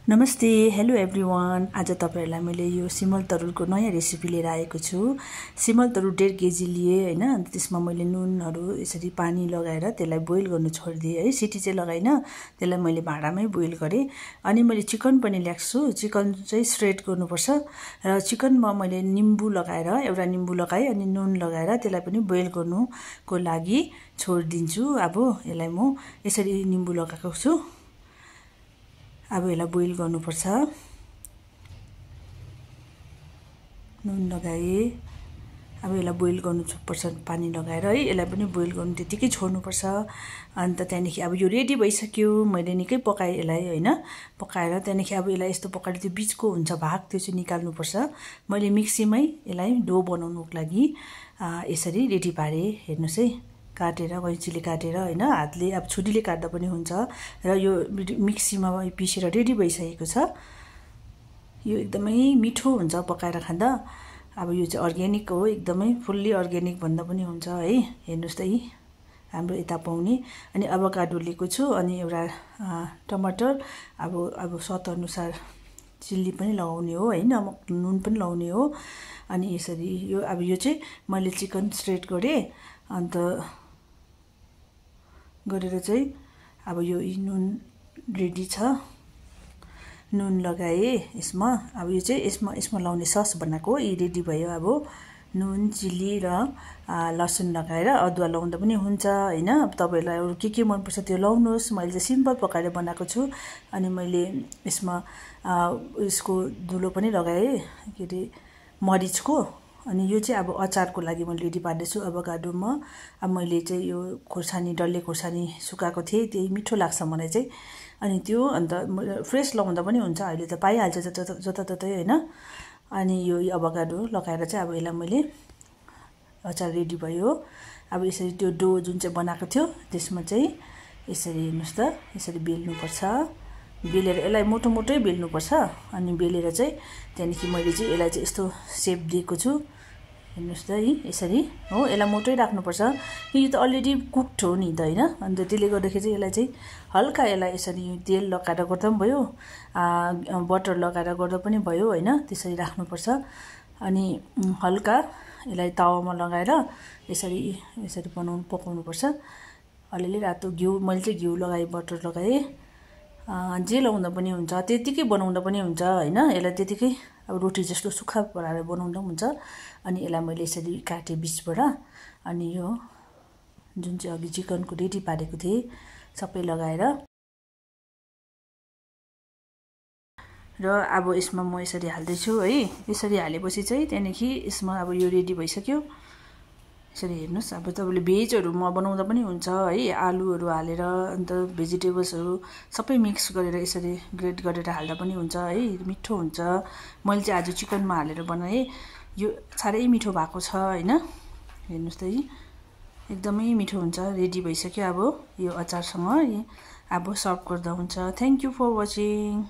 नमस्ते, hello everyone. आज तपाईहरुलाई मैले यो सिमल तरुलको नयाँ रेसिपी लिएर आएको छु। सिमल तरुल 1.5 केजी लिए हैन। त्यसमा मैले नुनहरु यसरी पानी लगाएर त्यसलाई बोइल गर्नु छोड्दिए है। सिटी चाहिँ लगाइन, त्यसलाई मैले भाँडामै बोइल गरे। अनि मैले चिकन पनि ल्याक्छु। चिकन चाहिँ श्रेड गर्नुपर्छ र चिकनमा मैले निम्बु लगाएर एउटा निम्बु लगाए अनि नुन लगाएर त्यसलाई पनि बोइल गर्नुको लागि छोड्दिन्छु। अब यसलाई म यसरी निम्बु लगाएको छु। अब यसलाई बोइल गर्नुपर्छ। नुन लगाए। अब यसलाई बोइल गर्नुपर्छ पानी लगाएर है। यसलाई पनि बोइल गर्नु त्यतिकै छोड्नुपर्छ। अन्त त्यहाँदेखि अब यो रेडी भइसक्यो। मैले निकै पकाए यसलाई हैन। पकाएर त्यहाँदेखि अब यसलाई यस्तो पकाएर त्यो बीचको हुन्छ भाग त्यो चाहिँ निकाल्नुपर्छ। मैले मिक्सीमै यसलाई डो बनाउनुको लागि यसरी रेडी पारे। हेर्नुस् है, काटेर कैंचीले काटेर हैन, हातले अब छुरीले काट्दा पनि हुन्छ। र यो मिक्सीमा पिसेर रेडी भइसकेको छ। यो एकदमै मिठो हुन्छ पकाएर खाँदा। अब यो चाहिँ अर्ग्यानिक हो, एकदमै फुल्ली अर्ग्यानिक भन्दा पनि हुन्छ है। हेर्नुस् त यी हाम्रो यता पाउने। अनि अभोकाडो लिएको छु अनि एउटा टमाटर, अब स्वाद अनुसार चिल्ली पनि लगाउने हो हैन, नुन पनि लगाउने हो। अनि यसरी यो चाहिँ मैले चिकन श्रेड गरे। अन्त गरेर चाहिँ अब यो नुन रेडी छ। नुन लगाए यसमा। अब यो चाहिँ यसमा लाउने सस बनाएको यी रेडी भयो। अब नुन, चिल्ली र लसुन लगाएर अदुवा लाउँदा पनि हुन्छ हैन। अब तपाईहरुलाई अरु के मन पर्छ त्यो लाउनुस्। मैले चाहिँ सिम्पल पकाएर बनाएको छु। अनि मैले यसमा यसको धुलो पनि लगाए, के रे मरिचको। अनि यो चाहिँ अब अचारको लागि मैले रेडी पार्दैछु अभोकाडोमा। अब मैले चाहिँ यो खोर्सानी, डल्ले खोर्सानी सुकाएको थिएँ, त्यही मिठो लाग्छ मलाई चाहिँ। अनि त्यो अन्त फ्रेस लगाउँदा पनि हुन्छ, अहिले त पाइहाल्छ जताततै हैन। अनि यो अभोकाडो लगाएर चाहिँ अब यसलाई मैले अचार रेडी भयो। अब यसरी त्यो डो जुन चाहिँ बनाएको थियो त्यसमा चाहिँ यसरी हेर्नुस् त, यसरी बेल्नुपर्छ। बेलेर यसलाई मोटो मोटै बेल्नुपर्छ। अनि बेलेर चाहिँ त्यहाँदेखि मैले चाहिँ यसलाई चाहिँ यस्तो शेप दिएको छु। हेर्नुस् त यी यसरी हो। यसलाई मोटै राख्नुपर्छ। यो त अलरेडी कुक्ड हो नि त हैन। अन्त त्यसले गर्दाखेरि चाहिँ यसलाई चाहिँ हल्का यसलाई यसरी तेल लगाएर गर्दा पनि भयो, बटर लगाएर गर्दा पनि भयो हैन। त्यसरी राख्नुपर्छ। अनि हल्का यसलाई तावामा लगाएर यसरी पकाउनुपर्छ। अलिअलि रातो घिउ, मैले चाहिँ घिउ लगाए, बटर लगाए। जे लगाउँदा पनि हुन्छ, त्यतिकै बनाउँदा पनि हुन्छ हैन। यसलाई त्यतिकै अब रोटी जस्तो सुक्खा बनाएर बनाउँदा पनि हुन्छ। अनि यसलाई मैले यसरी काटे बीचबाट। अनि यो जुन चाहिँ अघि चिकनको रेडी पारेको थिएँ सबै लगाएर र अब यसमा म यसरी हाल्दैछु है। यसरी हालेपछि चाहिँ त्यहाँदेखि यसमा अब यो रेडी भइसक्यो। यसरी हेर्नुस्। अब तपाईले भेजहरुमा बनाउँदा पनि हुन्छ है। आलुहरु हालेर अन्त भेजिटेबल्सहरु सबै मिक्स गरेर यसरी ग्रेट गरेर हाल्दा पनि हुन्छ है, मिठो हुन्छ। मैले चाहिँ आज चिकनमा हालेर बनाए। यो साह्रै मिठो भएको छ हैन। हेर्नुस् त यी एकदमै मिठो हुन्छ। रेडी भइसक्यो। अब यो अचारसँग अब सर्भ गर्दा हुन्छ। Thank you for watching.